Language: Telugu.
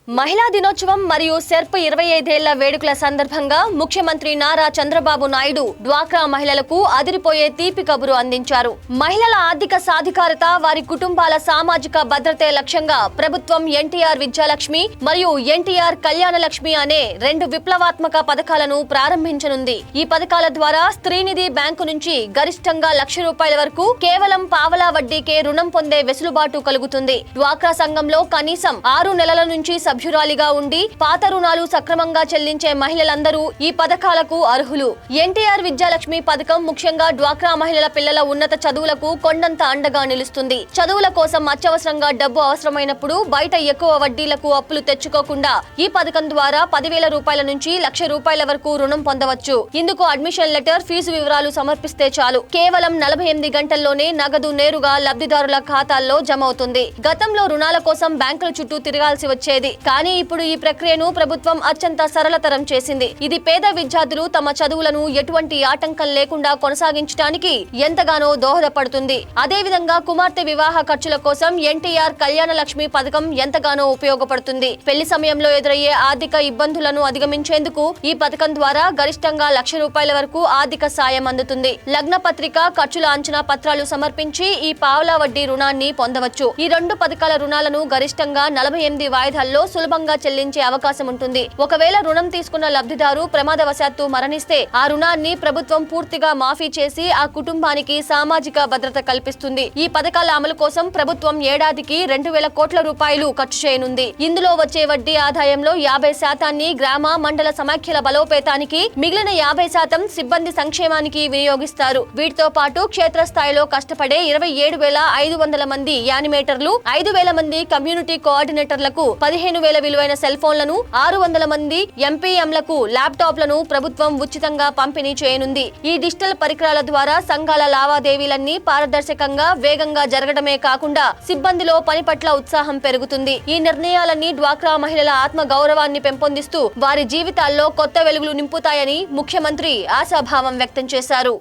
మహిళా దినోత్సవం మరియు సెర్ప్ 25 ఏళ్ల వేడుకల సందర్భంగా ముఖ్యమంత్రి నారా చంద్రబాబు నాయుడు డ్వాక్రా మహిళలకు అదిరిపోయే తీపి కబురు అందించారు. మహిళల ఆర్థిక సాధికారత, వారి కుటుంబాల సామాజిక భద్రతే లక్ష్యంగా ప్రభుత్వం ఎన్టీఆర్ విద్యాలక్ష్మి మరియు ఎన్టీఆర్ కళ్యాణ లక్ష్మి అనే 2 విప్లవాత్మక పథకాలను ప్రారంభించనుంది. ఈ పథకాల ద్వారా స్త్రీనిధి బ్యాంకు నుంచి గరిష్టంగా ₹1,00,000 వరకు కేవలం పావలా వడ్డీకే రుణం పొందే వెసులుబాటు కలుగుతుంది. డ్వాక్రా సంఘంలో కనీసం 6 నెలల నుంచి సభ్యురాలిగా ఉండి పాత రుణాలు సక్రమంగా చెల్లించే మహిళలందరూ ఈ పథకాలకు అర్హులు. ఎన్టీఆర్ విద్యాలక్ష్మి పథకం ముఖ్యంగా డ్వాక్రా మహిళల పిల్లల ఉన్నత చదువులకు కొండంత అండగా నిలుస్తుంది. చదువుల కోసం అత్యవసరంగా డబ్బు అవసరమైనప్పుడు బయట ఎక్కువ వడ్డీలకు అప్పులు తెచ్చుకోకుండా ఈ పథకం ద్వారా ₹10,000 నుంచి ₹1,00,000 వరకు రుణం పొందవచ్చు. ఇందుకు అడ్మిషన్ లెటర్, ఫీజు వివరాలు సమర్పిస్తే చాలు. కేవలం 48 గంటల్లోనే నగదు నేరుగా లబ్ధిదారుల ఖాతాల్లో జమ అవుతుంది. గతంలో రుణాల కోసం బ్యాంకుల చుట్టూ తిరగాల్సి వచ్చేది. కానీ ఇప్పుడు ఈ ప్రక్రియను ప్రభుత్వం అత్యంత సరళతరం చేసింది. ఇది పేద విద్యార్థులు తమ చదువులను ఎటువంటి ఆటంకం లేకుండా కొనసాగించడానికి ఎంతగానో దోహదపడుతుంది. అదే విధంగా కుమార్తె వివాహ ఖర్చుల కోసం ఎన్టీఆర్ కళ్యాణ లక్ష్మి పథకం ఎంతగానో ఉపయోగపడుతుంది. పెళ్లి సమయంలో ఎదురయ్యే ఆర్థిక ఇబ్బందులను అధిగమించేందుకు ఈ పథకం ద్వారా గరిష్టంగా ₹1,00,000 వరకు ఆర్థిక సాయం అందుతుంది. లగ్న పత్రిక, ఖర్చుల అంచనా పత్రాలు సమర్పించి ఈ పావలా వడ్డీ రుణాన్ని పొందవచ్చు. ఈ 2 పథకాల రుణాలను గరిష్టంగా 48 వాయిదాల్లో సులభంగా చెల్లించే అవకాశం ఉంటుంది. ఒకవేళ రుణం తీసుకున్న లబ్ధిదారు ప్రమాదవశాత్తు మరణిస్తే ఆ రుణాన్ని ప్రభుత్వం పూర్తిగా మాఫీ చేసి ఆ కుటుంబానికి సామాజిక భద్రత కల్పిస్తుంది. ఈ పథకాల అమలు కోసం ప్రభుత్వం ఏడాదికి ₹2,000 కోట్ల ఖర్చు చేయనుంది. ఇందులో వచ్చే వడ్డీ ఆదాయంలో 50% గ్రామ, మండల సమాఖ్యల బలోపేతానికి, మిగిలిన 50% సిబ్బంది సంక్షేమానికి వినియోగిస్తారు. వీటితో పాటు క్షేత్రస్థాయిలో కష్టపడే 27,500 మంది యానిమేటర్లు, 5,000 మంది కమ్యూనిటీ కోఆర్డినేటర్లకు 15,000 విలువైన సెల్ ఫోన్లను, 600 మంది ఎంపీఎంలకు ల్యాప్టాప్లను ప్రభుత్వం ఉచితంగా పంపిణీ చేయనుంది. ఈ డిజిటల్ పరికరాల ద్వారా సంఘాల లావాదేవీలన్నీ పారదర్శకంగా, వేగంగా జరగడమే కాకుండా సిబ్బందిలో పని పట్ల ఉత్సాహం పెరుగుతుంది. ఈ నిర్ణయాలన్నీ డ్వాక్రా మహిళల ఆత్మ గౌరవాన్ని పెంపొందిస్తూ వారి జీవితాల్లో కొత్త వెలుగులు నింపుతాయని ముఖ్యమంత్రి ఆశాభావం వ్యక్తం చేశారు.